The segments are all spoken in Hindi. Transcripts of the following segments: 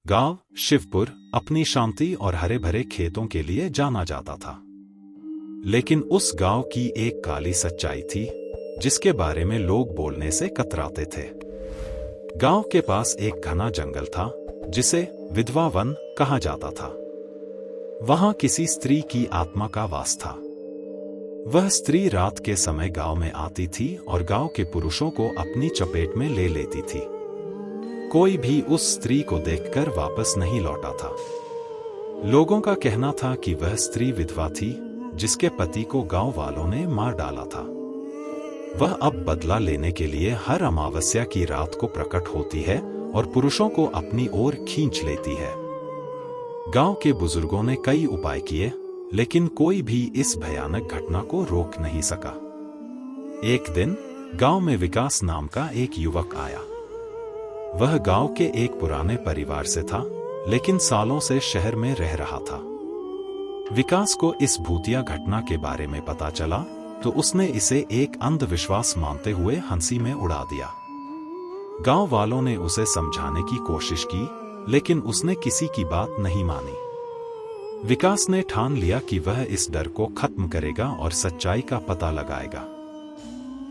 गांव शिवपुर अपनी शांति और हरे भरे खेतों के लिए जाना जाता था। लेकिन उस गांव की एक काली सच्चाई थी जिसके बारे में लोग बोलने से कतराते थे। गांव के पास एक घना जंगल था जिसे विधवा वन कहा जाता था। वहां किसी स्त्री की आत्मा का वास था। वह स्त्री रात के समय गांव में आती थी और गांव के पुरुषों को अपनी चपेट में ले लेती थी। कोई भी उस स्त्री को देखकर वापस नहीं लौटा था। लोगों का कहना था कि वह स्त्री विधवा थी जिसके पति को गांव वालों ने मार डाला था। वह अब बदला लेने के लिए हर अमावस्या की रात को प्रकट होती है और पुरुषों को अपनी ओर खींच लेती है। गांव के बुजुर्गों ने कई उपाय किए, लेकिन कोई भी इस भयानक घटना को रोक नहीं सका। एक दिन गांव में विकास नाम का एक युवक आया। वह गांव के एक पुराने परिवार से था, लेकिन सालों से शहर में रह रहा था। विकास को इस भूतिया घटना के बारे में पता चला तो उसने इसे एक अंधविश्वास मानते हुए हंसी में उड़ा दिया। गांव वालों ने उसे समझाने की कोशिश की, लेकिन उसने किसी की बात नहीं मानी। विकास ने ठान लिया कि वह इस डर को खत्म करेगा और सच्चाई का पता लगाएगा।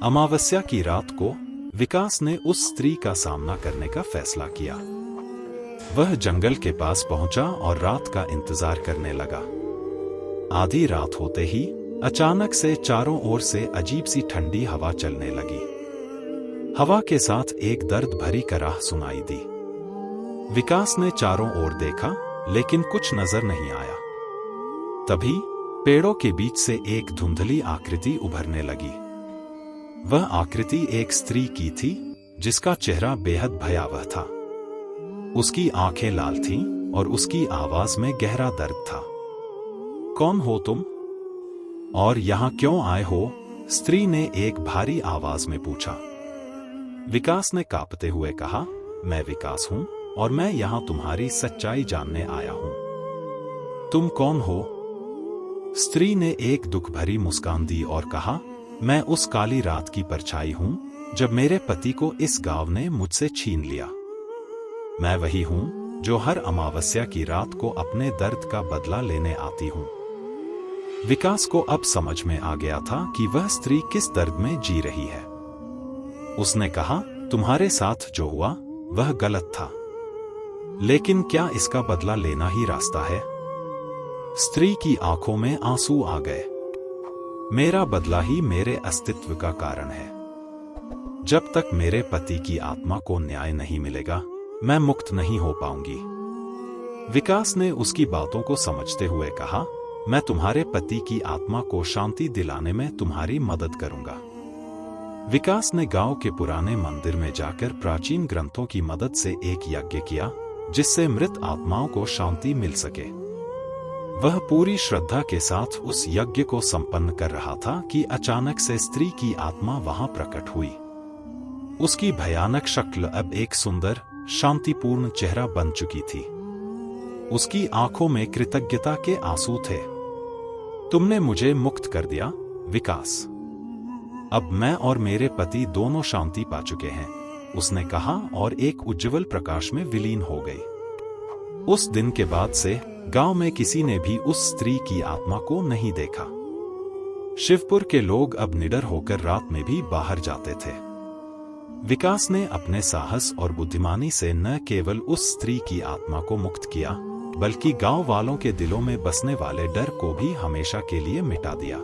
अमावस्या की रात को विकास ने उस स्त्री का सामना करने का फैसला किया। वह जंगल के पास पहुंचा और रात का इंतजार करने लगा। आधी रात होते ही अचानक से चारों ओर से अजीब सी ठंडी हवा चलने लगी। हवा के साथ एक दर्द भरी कराह सुनाई दी। विकास ने चारों ओर देखा, लेकिन कुछ नजर नहीं आया। तभी पेड़ों के बीच से एक धुंधली आकृति उभरने लगी। वह आकृति एक स्त्री की थी जिसका चेहरा बेहद भयावह था। उसकी आंखें लाल थीं और उसकी आवाज में गहरा दर्द था। कौन हो तुम और यहां क्यों आए हो? स्त्री ने एक भारी आवाज में पूछा। विकास ने कांपते हुए कहा, मैं विकास हूं और मैं यहां तुम्हारी सच्चाई जानने आया हूं। तुम कौन हो? स्त्री ने एक दुख भरी मुस्कान दी और कहा, मैं उस काली रात की परछाई हूं जब मेरे पति को इस गांव ने मुझसे छीन लिया। मैं वही हूं जो हर अमावस्या की रात को अपने दर्द का बदला लेने आती हूं। विकास को अब समझ में आ गया था कि वह स्त्री किस दर्द में जी रही है। उसने कहा, तुम्हारे साथ जो हुआ वह गलत था, लेकिन क्या इसका बदला लेना ही रास्ता है? स्त्री की आंखों में आंसू आ गए। मेरा बदला ही मेरे अस्तित्व का कारण है। जब तक मेरे पति की आत्मा को न्याय नहीं मिलेगा, मैं मुक्त नहीं हो पाऊंगी। विकास ने उसकी बातों को समझते हुए कहा, मैं तुम्हारे पति की आत्मा को शांति दिलाने में तुम्हारी मदद करूंगा। विकास ने गांव के पुराने मंदिर में जाकर प्राचीन ग्रंथों की मदद से एक यज्ञ किया जिससे मृत आत्माओं को शांति मिल सके। वह पूरी श्रद्धा के साथ उस यज्ञ को संपन्न कर रहा था कि अचानक से स्त्री की आत्मा वहां प्रकट हुई। उसकी भयानक शक्ल अब एक सुंदर, शांतिपूर्ण चेहरा बन चुकी थी। उसकी आंखों में कृतज्ञता के आंसू थे। तुमने मुझे मुक्त कर दिया, विकास। अब मैं और मेरे पति दोनों शांति पा चुके हैं, उसने कहा और एक उज्ज्वल प्रकाश में विलीन हो गई। उस दिन के बाद से गांव में किसी ने भी उस स्त्री की आत्मा को नहीं देखा। शिवपुर के लोग अब निडर होकर रात में भी बाहर जाते थे। विकास ने अपने साहस और बुद्धिमानी से न केवल उस स्त्री की आत्मा को मुक्त किया, बल्कि गांव वालों के दिलों में बसने वाले डर को भी हमेशा के लिए मिटा दिया।